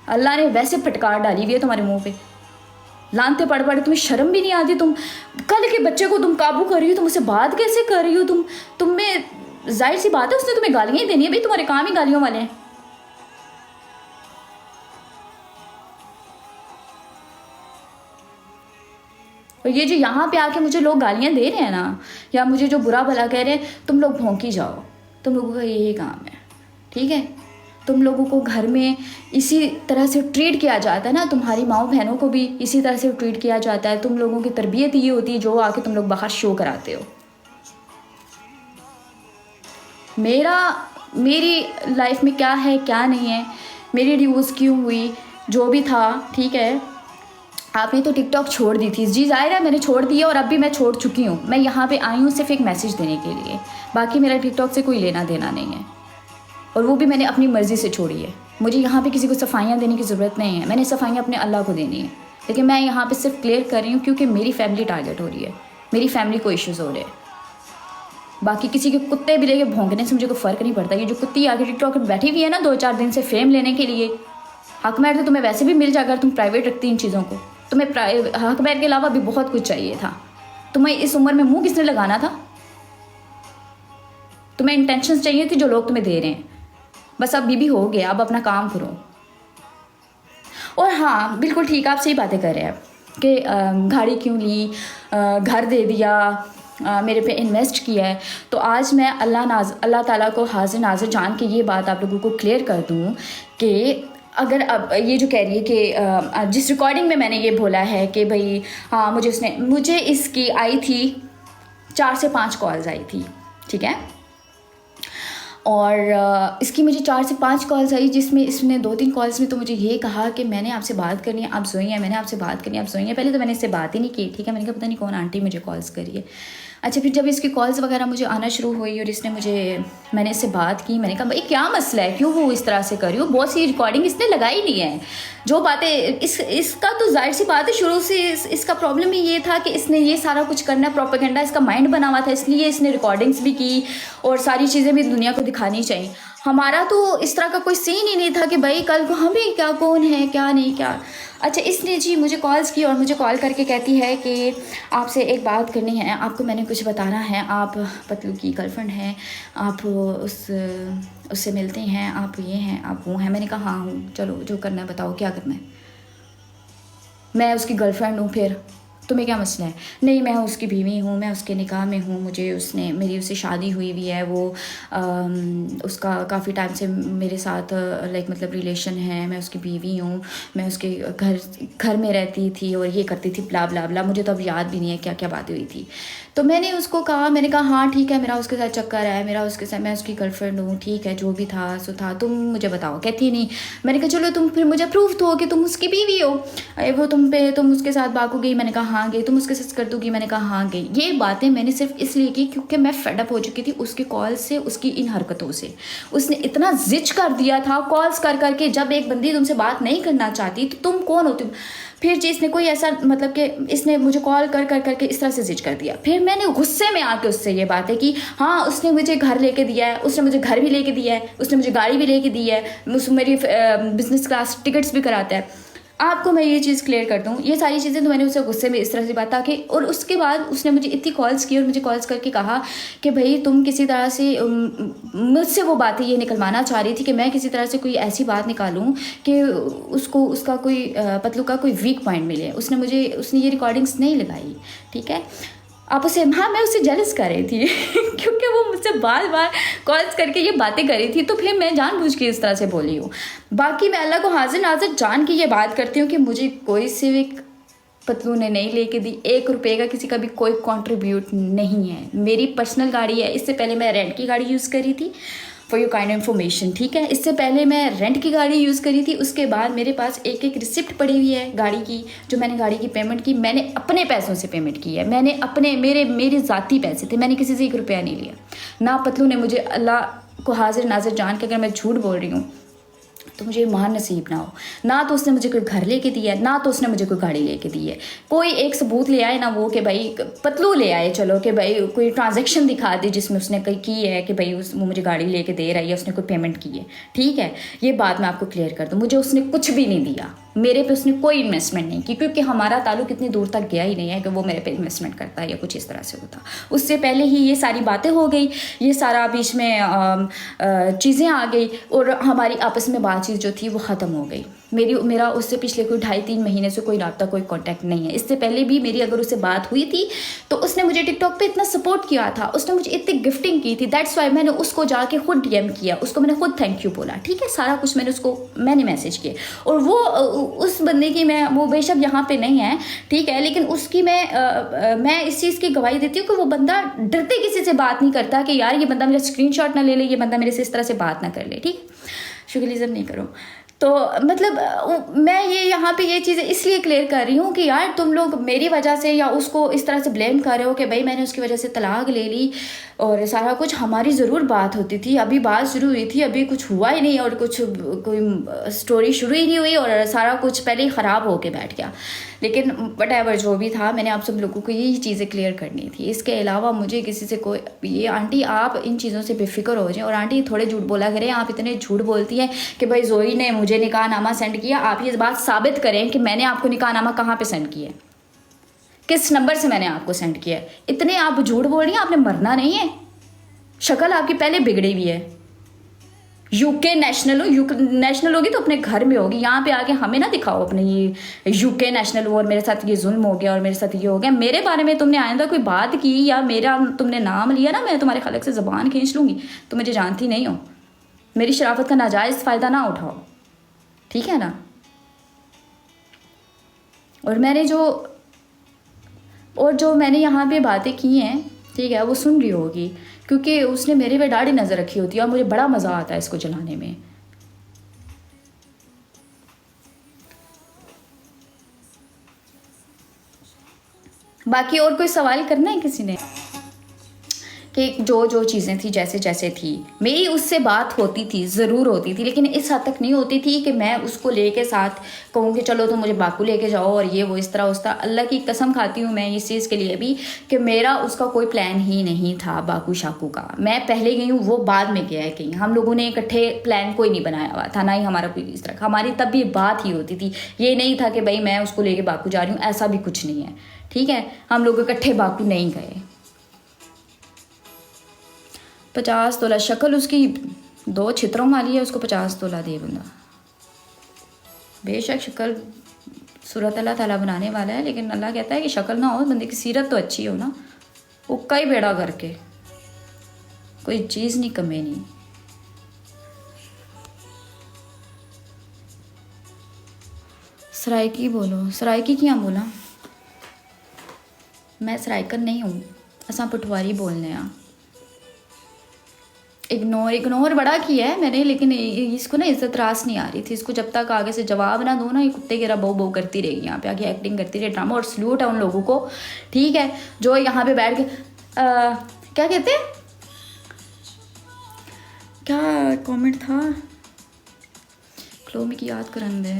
अल्लाह ने वैसे फटकार डाली हुई है तुम्हारे मुंह पे, लानते पड़ पड़। तुम्हें शर्म भी नहीं आती? तुम कल के बच्चे को तुम काबू कर रही हो, तुम उससे बात कैसे कर रही हो? तुम्हें जाहिर सी बात है उसने तुम्हें गालियाँ ही देनी है भाई, तुम्हारे काम ही गालियों वाले हैं। और ये जो यहाँ पे आके मुझे लोग गालियाँ दे रहे हैं ना, या मुझे जो बुरा भला कह रहे हैं, तुम लोग भौंकी जाओ, तुम लोगों का यही काम है, ठीक है? तुम लोगों को घर में इसी तरह से ट्रीट किया जाता है ना, तुम्हारी माओ बहनों को भी इसी तरह से ट्रीट किया जाता है। तुम लोगों की तरबियत ये होती है जो आके तुम लोग बाहर शो कराते हो। मेरी लाइफ में क्या है क्या नहीं है, मेरी डिवोर्स क्यों हुई, जो भी था, ठीक है? आपने तो टिकटॉक छोड़ दी थी जी, जाहिर है मैंने छोड़ दी है, और अब भी मैं छोड़ चुकी हूँ। मैं यहाँ पे आई हूँ सिर्फ एक मैसेज देने के लिए, बाकी मेरा टिकटॉक से कोई लेना देना नहीं है, और वो भी मैंने अपनी मर्ज़ी से छोड़ी है। मुझे यहाँ पे किसी को सफाइयाँ देने की ज़रूरत नहीं है, मैंने सफाइयाँ अपने अल्लाह को देनी है। लेकिन मैं यहाँ पे सिर्फ क्लियर कर रही हूँ क्योंकि मेरी फैमिली टारगेट हो रही है, मेरी फैमिली को इश्यूज़ हो रहे हैं। बाकी किसी के कुत्ते भी लेके भौंकने से मुझे कोई फ़र्क नहीं पड़ता। ये जो कुत्ती आगे टिकटॉक पर बैठी हुई है ना 2-4 दिन से फेम लेने के लिए, हक मैर तो तुम्हें वैसे भी मिल जाएगा, तुम प्राइवेट रखती इन चीज़ों को। तुम्हें हक मैर के अलावा भी बहुत कुछ चाहिए था। तुम्हें इस उम्र में मुंह किसने लगाना था? तुम्हें इंटेंशंस चाहिए थी जो लोग तुम्हें दे रहे हैं। बस अब बीबी हो गया, अब अपना काम करो। और हाँ, बिल्कुल ठीक, आप सही बातें कर रहे हैं कि गाड़ी क्यों ली, घर दे दिया, मेरे पे इन्वेस्ट किया है। तो आज मैं अल्लाह ताला को हाजिर नाजिर जान के ये बात आप लोगों को क्लियर कर दूँ कि अगर अब ये जो कह रही है कि जिस रिकॉर्डिंग में मैंने ये बोला है कि भाई हाँ मुझे इसकी आई थी 4 से 5 कॉल्स आई थी, ठीक है? और इसकी मुझे 4 से 5 कॉल्स आई, जिसमें इसने 2-3 कॉल्स में तो मुझे ये कहा कि मैंने आपसे बात करनी है, आप सोई हैं, मैंने आपसे बात करनी है, आप सोई हैं। पहले तो मैंने इससे बात ही नहीं की, ठीक है? मैंने कहा पता नहीं कौन आंटी मुझे कॉल्स करी है। अच्छा, फिर जब इसकी कॉल्स वगैरह मुझे आना शुरू हुई और मैंने इससे बात की, मैंने कहा भाई क्या मसला है, क्यों वो इस तरह से कर रही हो? बहुत सी रिकॉर्डिंग इसने लगाई नहीं है, जो बातें इसका तो जाहिर सी बात है शुरू से इसका प्रॉब्लम ही ये था कि इसने ये सारा कुछ करना, प्रोपेगेंडा इसका माइंड बना हुआ था, इसलिए इसने रिकॉर्डिंग्स भी की और सारी चीज़ें भी दुनिया को दिखानी चाहिए। हमारा तो इस तरह का कोई सीन ही नहीं था कि भाई कल को हमें क्या, कौन है क्या नहीं क्या। अच्छा, इसने जी मुझे कॉल्स की और मुझे कॉल करके कहती है कि आपसे एक बात करनी है, आपको मैंने कुछ बताना है, आप पतलू की गर्लफ्रेंड हैं, आप उससे मिलते हैं, आप ये हैं, आप वो हैं। मैंने कहा हाँ हूँ, चलो जो करना है बताओ, क्या करना है? मैं उसकी गर्लफ्रेंड हूँ, फिर तुम्हें क्या मसला है? नहीं, मैं उसकी बीवी हूँ, मैं उसके निकाह में हूँ, मेरी उससे शादी हुई हुई है, वो उसका काफ़ी टाइम से मेरे साथ लाइक मतलब रिलेशन है, मैं उसकी बीवी हूँ, मैं उसके घर में रहती थी और ये करती थी, ब्ला ब्ला ब्ला। मुझे तो अब याद भी नहीं है क्या क्या बातें हुई थी। तो मैंने मैंने कहा हाँ ठीक है, मेरा उसके साथ चक्कर है, मैं उसकी गर्लफ्रेंड हूँ, ठीक है, जो भी था सो था, तुम मुझे बताओ। कहती नहीं। मैंने कहा चलो तुम फिर मुझे प्रूफ दो कि तुम उसकी बीवी हो, वो तुम उसके साथ भागो गई। मैंने कहा हाँ गई। तुम उसके साथ कर दोगी? मैंने कहा हाँ गई। ये बातें मैंने सिर्फ इसलिए की क्योंकि मैं फेडअप हो चुकी थी उसके कॉल से, उसकी इन हरकतों से। उसने इतना जिच कर दिया था कॉल्स कर करके। जब एक बंदी तुमसे बात नहीं करना चाहती तो तुम कौन होती? फिर जी इसने कोई ऐसा मतलब कि इसने मुझे कॉल कर करके इस तरह से जिच कर दिया। फिर मैंने गुस्से में आके उससे ये बातें की, हाँ उसने मुझे घर लेके दिया है, उसने मुझे घर भी लेके दिया है, उसने मुझे गाड़ी भी लेके दी है, मेरी बिजनेस क्लास टिकट्स भी कराता है। आपको मैं ये चीज़ क्लियर कर दूँ, ये सारी चीज़ें तो मैंने उसे गुस्से में इस तरह से बात आके। और उसके बाद उसने मुझे इतनी कॉल्स की और मुझे कॉल्स करके कहा कि भाई तुम किसी तरह से मुझसे वो बातें ये निकलवाना चाह रही थी कि मैं किसी तरह से कोई ऐसी बात निकालूं कि उसका कोई पतलू का कोई वीक पॉइंट मिले। उसने ये रिकॉर्डिंग्स नहीं लगाई, ठीक है? आप उसे हाँ मैं उससे जेलस कर रही थी क्योंकि वो मुझसे बार बार कॉल्स करके ये बातें कर रही थी, तो फिर मैं जानबूझ के इस तरह से बोली हूँ। बाकी मैं अल्लाह को हाजिर नाजिर जान के ये बात करती हूँ कि मुझे कोई सिविक पतलू ने नहीं लेके दी, 1 रुपये का किसी का भी कोई कंट्रीब्यूट नहीं है। मेरी पर्सनल गाड़ी है। इससे पहले मैं रेंट की गाड़ी यूज़ करी थी, फॉर योर काइंड इन्फॉर्मेशन, ठीक है? इससे पहले मैं रेंट की गाड़ी यूज़ करी थी। उसके बाद मेरे पास एक रिसिप्ट पड़ी हुई है गाड़ी की, जो मैंने गाड़ी की पेमेंट की, मैंने अपने पैसों से पेमेंट की है। मैंने अपने मेरे ज़ाती पैसे थे, मैंने किसी से 1 रुपया नहीं लिया। ना पतलू ने मुझे, अल्लाह को हाजिर नाजिर जान के अगर मैं झूठ बोल रही हूँ, तो मुझे ईमान नसीब ना हो। ना तो उसने मुझे कोई घर लेके दिया है, ना तो उसने मुझे कोई गाड़ी लेके दी है। कोई एक सबूत ले आए ना, वो कि भाई पतलू ले आए, चलो कि भाई कोई ट्रांजैक्शन दिखा दे जिसमें उसने कहीं की है कि भाई वो मुझे गाड़ी लेके दे रहा है या उसने कोई पेमेंट की है, ठीक है। ये बात मैं आपको क्लियर कर दूँ, मुझे उसने कुछ भी नहीं दिया, मेरे पे उसने कोई इन्वेस्टमेंट नहीं की, क्योंकि हमारा ताल्लुक इतनी दूर तक गया ही नहीं है कि वो मेरे पे इन्वेस्टमेंट करता है या कुछ इस तरह से होता। उससे पहले ही ये सारी बातें हो गई, ये सारा बीच में चीज़ें आ गई और हमारी आपस में बातचीत जो थी वो ख़त्म हो गई। मेरा उससे पिछले कोई 2.5-3 महीने से कोई रब्ता, कोई कांटेक्ट नहीं है। इससे पहले भी मेरी अगर उससे बात हुई थी तो उसने मुझे टिकटॉक पे इतना सपोर्ट किया था, उसने मुझे इतनी गिफ्टिंग की थी, दैट्स वाई मैंने उसको जाके खुद डीएम किया, उसको मैंने खुद थैंक यू बोला, ठीक है। सारा कुछ मैंने मैसेज किया। और वो उस बंदे की वो बेशक यहाँ पे नहीं है, ठीक है, लेकिन उसकी मैं इस चीज़ की गवाही देती हूँ कि वो बंदा डरते किसी से बात नहीं करता कि यार ये बंदा मेरा स्क्रीनशॉट ना ले ले, ये बंदा मेरे से इस तरह से बात ना कर ले, ठीक। शुगलिज़म नहीं करो। तो मतलब मैं यहाँ पे ये चीज़ें इसलिए क्लियर कर रही हूँ कि यार तुम लोग मेरी वजह से या उसको इस तरह से ब्लेम कर रहे हो कि भाई मैंने उसकी वजह से तलाक ले ली और सारा कुछ। हमारी ज़रूर बात होती थी, अभी बात शुरू हुई थी, अभी कुछ हुआ ही नहीं और कोई स्टोरी शुरू ही नहीं हुई और सारा कुछ पहले ही ख़राब होके बैठ गया। लेकिन वटएवर जो भी था, मैंने आप सब लोगों को यही चीज़ें क्लियर करनी थी। इसके अलावा मुझे किसी से कोई ये आंटी आप इन चीज़ों से बेफिक्र हो जाएं। और आंटी थोड़े झूठ बोला करें, आप इतने झूठ बोलती हैं कि भाई जोई ने मुझे निकाहनामा सेंड किया। आप ये बात साबित करें कि मैंने आपको निकाहनामा कहाँ पे सेंड किया है, किस नंबर से मैंने आपको सेंड किया है। इतने आप झूठ बोल रही हैं, आपने मरना नहीं है। शक्ल आपकी पहले बिगड़ी हुई है। यूके नेशनल होगी तो अपने घर में होगी, यहाँ पे आके हमें ना दिखाओ अपने ये यूके नेशनल हो और मेरे साथ ये जुल्म हो गया और मेरे साथ ये हो गया। मेरे बारे में तुमने आइंदा कोई बात की या मेरा तुमने नाम लिया ना, मैं तुम्हारे खलक से ज़बान खींच लूँगी। तो मुझे जानती नहीं हो, मेरी शराफत का नाजायज़ फ़ायदा ना उठाओ, ठीक है ना। और जो मैंने यहाँ पे बातें की हैं, ठीक है, वो सुन रही होगी क्योंकि उसने मेरे पे दाढ़ी नज़र रखी होती है और मुझे बड़ा मज़ा आता है इसको जलाने में। बाकी और कोई सवाल करना है किसी ने कि जो चीज़ें थी जैसे थी, मेरी उससे बात होती थी, ज़रूर होती थी, लेकिन इस हद तक नहीं होती थी कि मैं उसको लेके साथ कहूँ कि चलो तो मुझे बाकू लेके जाओ और ये वो इस तरह उस तरह। अल्लाह की कसम खाती हूँ मैं इस चीज़ के लिए भी कि मेरा उसका कोई प्लान ही नहीं था बाकू शाकू का। मैं पहले गई हूँ, वो बाद में गया है कहीं। हम लोगों ने इकट्ठे प्लान कोई नहीं बनाया हुआ था, ना ही हमारा कोई इस तरह। हमारी तब भी बात ही होती थी, ये नहीं था कि भाई मैं उसको लेके बाकू जा रही हूँ, ऐसा भी कुछ नहीं है, ठीक है। हम लोग इकट्ठे बाकू नहीं गए। 50 तोला शक्ल उसकी 2 छित्रों वाली है, उसको 50 तोला दे बंदा। बेशक शक्ल सूरत अल्लाह ताला बनाने वाला है, लेकिन अल्लाह कहता है कि शक्ल ना हो, बंदे की सीरत तो अच्छी हो ना। उक्का ही बेड़ा करके कोई चीज़ नहीं कमी नहीं। सराइकी बोलो, सराइकी क्या बोला, मैं सराइकर नहीं हूँ, असा पटवारी बोलने आ। इग्नोर बड़ा किया है मैंने, लेकिन इसको ना इज्जत रास नहीं आ रही थी। इसको जब तक आगे से जवाब ना दो ना, ये कुत्ते की तरह बहू करती रहेगी, यहाँ पे आके एक्टिंग करती रही, ड्रामा। और सल्यूट है उन लोगों को, ठीक है, जो यहाँ पे बैठ के क्या कहते हैं, क्या कमेंट था, क्लोमी की याद करन दे,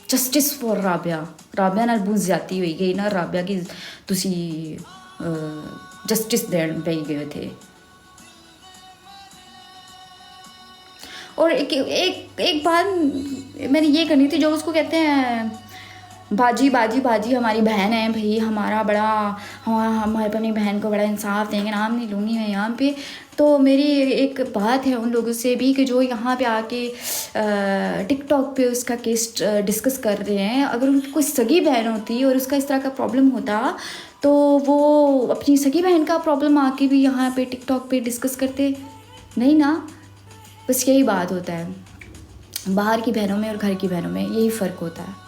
जस्टिस फॉर राबिया नाल बहुत ज्यादा हुई गई ना। राबिया की तुसी जस्टिस देन पे गए थे। और एक बात मैंने ये करनी थी, जो उसको कहते हैं बाजी हमारी बहन है भाई, हमारा बड़ा, हमारे अपनी बहन को बड़ा इंसाफ देंगे, नाम नहीं लूँगी मैं यहाँ पे। तो मेरी एक बात है उन लोगों से भी कि जो यहाँ पे आके टिकटॉक पे उसका केस डिस्कस कर रहे हैं। अगर उनकी कोई सगी बहन होती और उसका इस तरह का प्रॉब्लम होता तो वो अपनी सगी बहन का प्रॉब्लम आके भी यहाँ पे टिकटॉक पे डिस्कस करते नहीं ना। बस यही बात होता है, बाहर की बहनों में और घर की बहनों में यही फ़र्क होता है।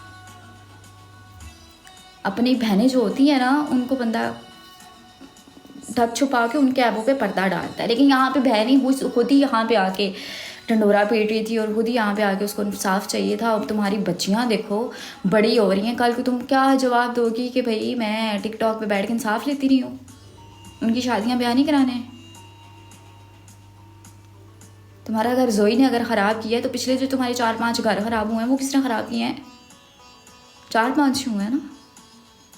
अपनी बहनें जो होती हैं ना, उनको बंदा ढक छुपा के उनके ऐबों पे पर्दा डालता है, लेकिन यहाँ पे बहन ही खुद ही यहाँ पे आके ढंडोरा पीट रही थी और खुद ही यहाँ पे आके उसको इंसाफ चाहिए था। अब तुम्हारी बच्चियाँ देखो बड़ी हो रही हैं, कल को तुम क्या जवाब दोगी कि भाई मैं टिकटॉक पे बैठ के इंसाफ लेती रही हूँ, उनकी शादियाँ ब्याह नहीं कराने। तुम्हारा घर जोई ने अगर ख़राब किया है तो पिछले जो तुम्हारे 4-5 घर ख़राब हुए हैं वो किसने ख़राब किए हैं? 4-5 हुए हैं ना,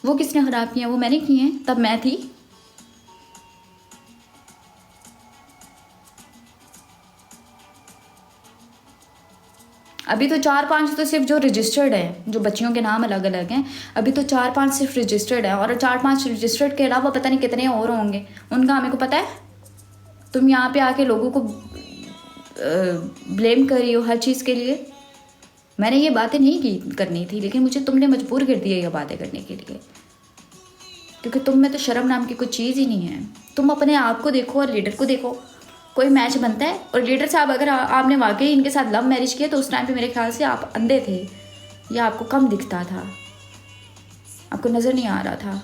वो किसने ख़राब किए हैं? वो मैंने किए हैं, तब मैं थी। अभी तो 4-5 तो सिर्फ जो रजिस्टर्ड है, जो बच्चियों के नाम अलग अलग हैं, अभी तो 4-5 सिर्फ रजिस्टर्ड है, और 4-5 रजिस्टर्ड के अलावा पता नहीं कितने और होंगे, उनका हमें को पता है। तुम यहाँ पे आके लोगों को ब्लेम कर रही हो हर चीज़ के लिए। मैंने ये बातें नहीं की करनी थी, लेकिन मुझे तुमने मजबूर कर दिया ये बातें करने के लिए, क्योंकि तुम में तो शर्म नाम की कोई चीज़ ही नहीं है। तुम अपने आप को देखो और लीडर को देखो। कोई मैच बनता है, और लीडर साहब अगर आपने वाकई इनके साथ लव मैरिज किया तो उस टाइम पे मेरे ख्याल से आप अंधे थे या आपको कम दिखता था, आपको नज़र नहीं आ रहा था।